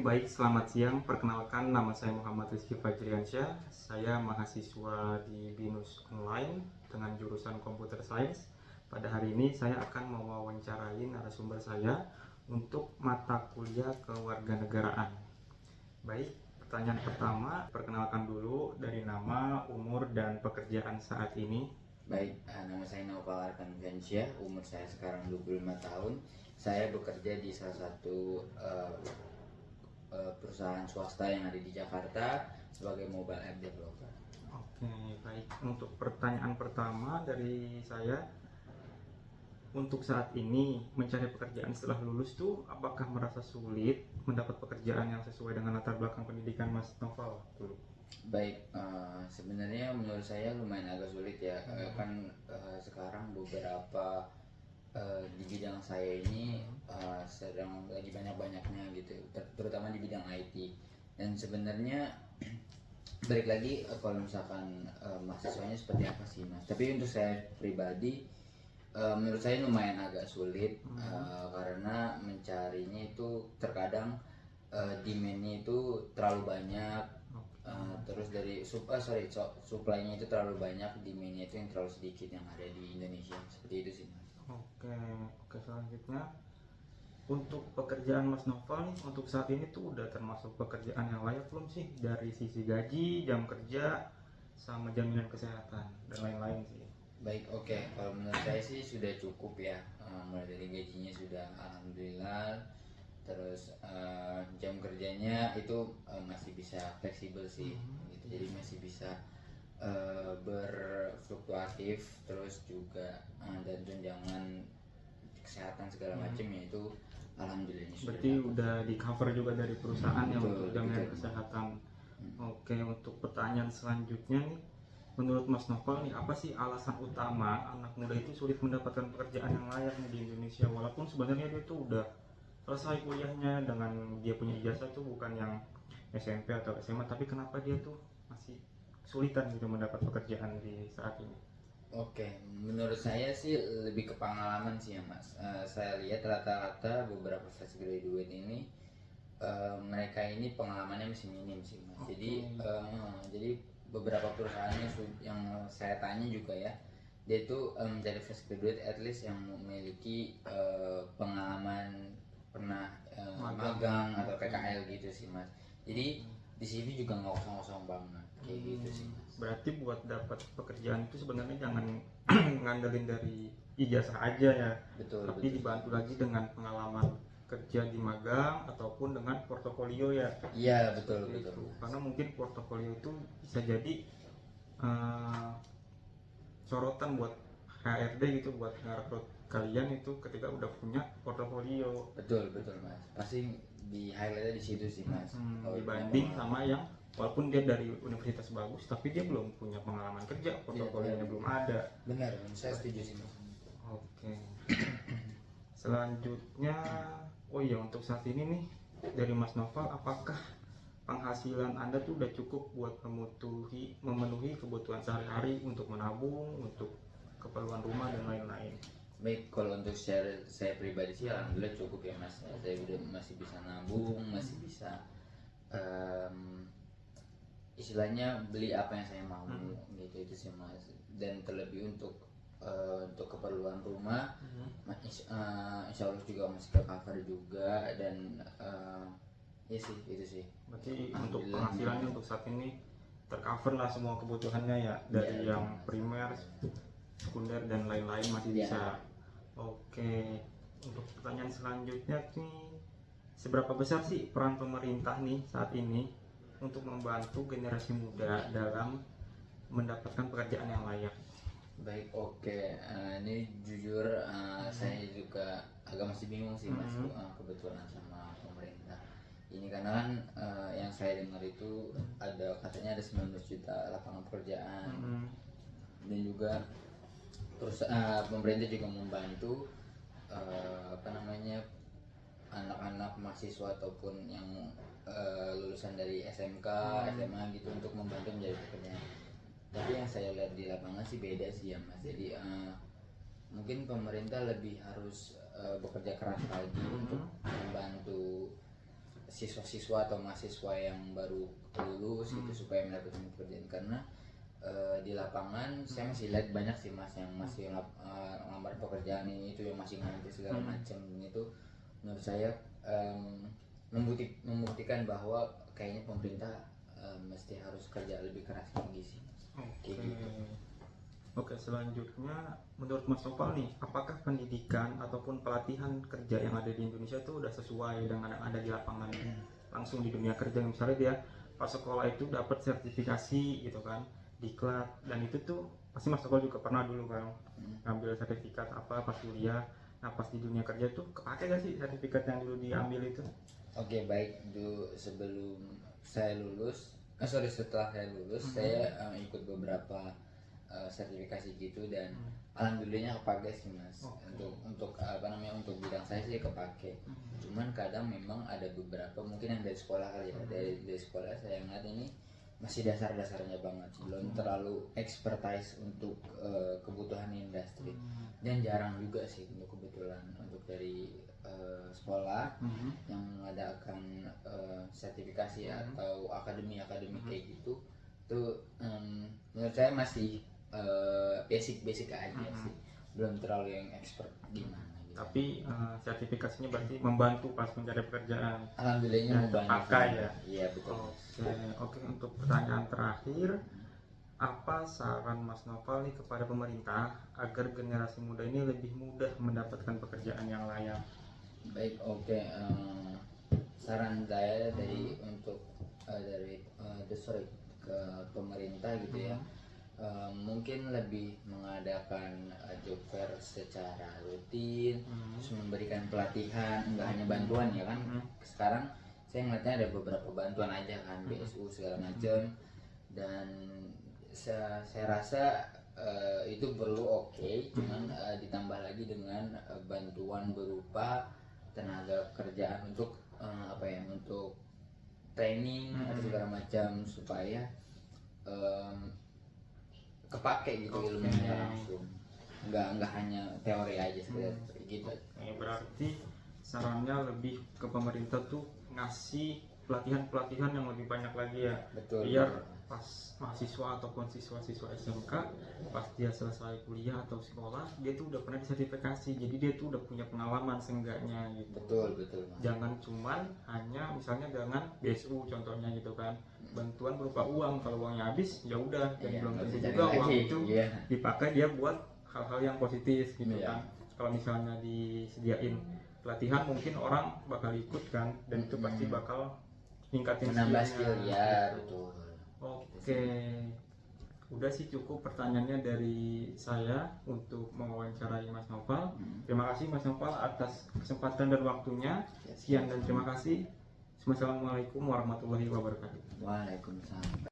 baik, selamat siang. Perkenalkan, nama saya Muhammad Rizky Fajriansyah. Saya mahasiswa di BINUS Online dengan jurusan Computer Science. Pada hari ini saya akan mewawancarai narasumber saya untuk mata kuliah kewarganegaraan. Baik, pertanyaan pertama, perkenalkan dulu dari nama, umur, dan pekerjaan saat ini. Baik, nama saya Naufal Arkansyah, umur saya sekarang 25 tahun. Saya bekerja di salah satu perusahaan swasta yang ada di Jakarta sebagai mobile app developer. Oke, baik. Untuk pertanyaan pertama dari saya, untuk saat ini mencari pekerjaan setelah lulus tuh apakah merasa sulit mendapat pekerjaan yang sesuai dengan latar belakang pendidikan Mas Noval dulu? Baik, sebenarnya menurut saya lumayan agak sulit ya, sekarang beberapa di bidang saya ini sedang lagi banyak-banyaknya gitu, terutama di bidang IT. Dan sebenarnya balik lagi kalau misalkan mahasiswanya seperti apa sih mas? Tapi untuk saya pribadi menurut saya lumayan agak sulit karena mencarinya itu terkadang demand-nya itu terlalu banyak. Terus dari supply-nya itu terlalu banyak, demand-nya itu yang terlalu sedikit yang ada di Indonesia. Seperti itu sih mas. Oke, selanjutnya untuk pekerjaan Mas Noval nih untuk saat ini tuh udah termasuk pekerjaan yang layak belum sih dari sisi gaji, jam kerja, sama jaminan kesehatan dan lain-lain sih? Baik, oke. Kalau menurut saya sih sudah cukup ya. Mulai dari gajinya sudah alhamdulillah. Terus jam kerjanya itu masih bisa fleksibel sih, gitu. Jadi masih bisa berfluktuatif. Terus juga dan tunjangan kesehatan segala macam ya itu alhamdulillah sudah. Berarti udah di cover juga dari perusahaan ya Betul, untuk jaminan betul. kesehatan. Oke, untuk pertanyaan selanjutnya nih, menurut Mas Noval nih apa sih alasan utama anak muda itu sulit mendapatkan pekerjaan yang layak nih di Indonesia, walaupun sebenarnya dia tuh udah selesai kuliahnya dengan dia punya ijazah tuh bukan yang SMP atau SMA, tapi kenapa dia tuh masih kesulitan gitu mendapat pekerjaan di saat ini? Oke, menurut saya sih lebih ke pengalaman sih ya mas. Saya lihat rata-rata beberapa fresh graduate ini mereka ini pengalamannya masih minim sih mas. Jadi beberapa perusahaan yang saya tanya juga ya, dia itu mencari fresh graduate at least yang memiliki pengalaman pernah magang atau PKL gitu sih mas. Jadi di CV juga nggak kosong-kosong banget kayak gitu sih mas. Berarti buat dapat pekerjaan itu sebenarnya jangan ngandelin dari ijazah aja ya, Betul, tapi betul. dibantu lagi dengan pengalaman kerja di magang ataupun dengan portofolio ya. Iya, betul, Seperti betul. itu. Karena mungkin portofolio itu bisa jadi eh, sorotan buat HRD gitu, buat ngerekrut kalian itu ketika udah punya portofolio. Betul, betul mas. Pasti di highlightnya di situ sih mas. Dibanding sama yang walaupun dia dari universitas bagus tapi dia belum punya pengalaman kerja, portofolionya belum ada. Benar, saya setuju sih mas. Oke. Selanjutnya, oh iya, untuk saat ini nih dari Mas Noval, apakah penghasilan Anda tuh udah cukup buat memenuhi kebutuhan sehari-hari untuk menabung, untuk keperluan rumah dan lain-lain? Baik, kalau untuk saya pribadi sih alhamdulillah cukup ya mas. Saya udah masih bisa nabung, masih bisa istilahnya beli apa yang saya mau gitu itu sih mas. Dan terlebih untuk keperluan rumah, insya Allah juga masih ke cover juga dan ya sih itu sih. Berarti untuk penghasilannya untuk saat ini tercover lah semua kebutuhannya ya, dari Ya, yang primer, sekunder dan lain-lain masih Ya. bisa. Oke, untuk pertanyaan selanjutnya nih, seberapa besar sih peran pemerintah nih saat ini untuk membantu generasi muda dalam mendapatkan pekerjaan yang layak? Baik, oke. Ini jujur saya juga agak masih bingung sih mas, kebetulan sama pemerintah. Ini karena kan yang saya dengar itu katanya ada 19 juta lapangan pekerjaan dan juga terus pemerintah juga membantu anak-anak mahasiswa ataupun yang lulusan dari SMK, SMA gitu untuk membantu menjadi pekerjaan. Tapi yang saya lihat di lapangan sih beda sih ya mas. Jadi mungkin pemerintah lebih harus bekerja keras lagi untuk membantu siswa-siswa atau mahasiswa yang baru lulus itu supaya mendapatkan pekerjaan, karena di lapangan saya masih lihat banyak sih mas yang masih ngelamar pekerjaan ini itu yang masih ngantri segala macam. Itu menurut saya membuktikan bahwa kayaknya pemerintah mesti harus kerja lebih keras lagi sih. Oke. Kayak gitu. Oke, selanjutnya menurut Mas Nopal nih, apakah pendidikan ataupun pelatihan kerja yang ada di Indonesia itu udah sesuai dengan yang ada di lapangan langsung di dunia kerja? Misalnya dia pas sekolah itu dapat sertifikasi gitu kan, diklat, dan itu tuh pasti Mas Nopal juga pernah dulu kan ngambil sertifikat apa pas kuliah. Nah pas di dunia kerja tuh kepake gak sih sertifikat yang dulu diambil itu? Oke, baik. Itu sebelum saya lulus, setelah saya lulus saya ikut beberapa sertifikasi gitu, dan alhamdulillahnya kepake sih mas. Untuk apa namanya, untuk bidang saya sih kepake. Cuman kadang memang ada beberapa mungkin yang dari sekolah kali ya, dari sekolah saya ngeliat ini masih dasar-dasarnya banget, belum terlalu expertise untuk kebutuhan industri, dan jarang juga sih untuk kebetulan untuk dari sekolah yang mengadakan sertifikasi atau akademi kayak gitu tuh menurut saya masih basic aja sih, belum terlalu yang expert gimana gitu. Tapi sertifikasinya berarti membantu pas mencari pekerjaan. Alhamdulillahnya Ya, membantu. terpakai ya. Iya betul. Oke, untuk pertanyaan terakhir, apa saran Mas Nopal nih kepada pemerintah agar generasi muda ini lebih mudah mendapatkan pekerjaan yang layak? Baik, oke. Saran saya ke pemerintah gitu ya, mungkin lebih mengadakan job fair secara rutin, terus memberikan pelatihan, nggak hanya bantuan ya kan. Sekarang saya ngeliatnya ada beberapa bantuan aja kan, BSU segala macam, dan saya rasa itu perlu, cuman ditambah lagi dengan bantuan berupa tenaga kerjaan untuk untuk training atau segala macam, supaya kepake gitu ilmunya langsung, nggak hanya teori aja seperti gitu. Berarti sarannya lebih ke pemerintah tuh ngasih pelatihan yang lebih banyak lagi ya. Betul. Biar pas mahasiswa ataupun siswa-siswa SMK pas dia selesai kuliah atau sekolah, dia tuh udah pernah disertifikasi, jadi dia tuh udah punya pengalaman seenggaknya gitu. Betul. Jangan cuman hanya misalnya dengan BSU contohnya gitu kan, bantuan berupa uang, kalau uangnya habis ya udah, dan belum tentu juga uang itu dipakai dia buat hal-hal yang positif gitu kan. Kalau misalnya disediain pelatihan mungkin orang bakal ikut kan, dan itu pasti bakal ningkatin menambah skill ya. Betul. Oke, udah sih cukup pertanyaannya dari saya untuk mewawancarai Mas Nopal. Terima kasih Mas Nopal atas kesempatan dan waktunya. Sekian dan terima kasih. Wassalamualaikum warahmatullahi wabarakatuh. Waalaikumsalam.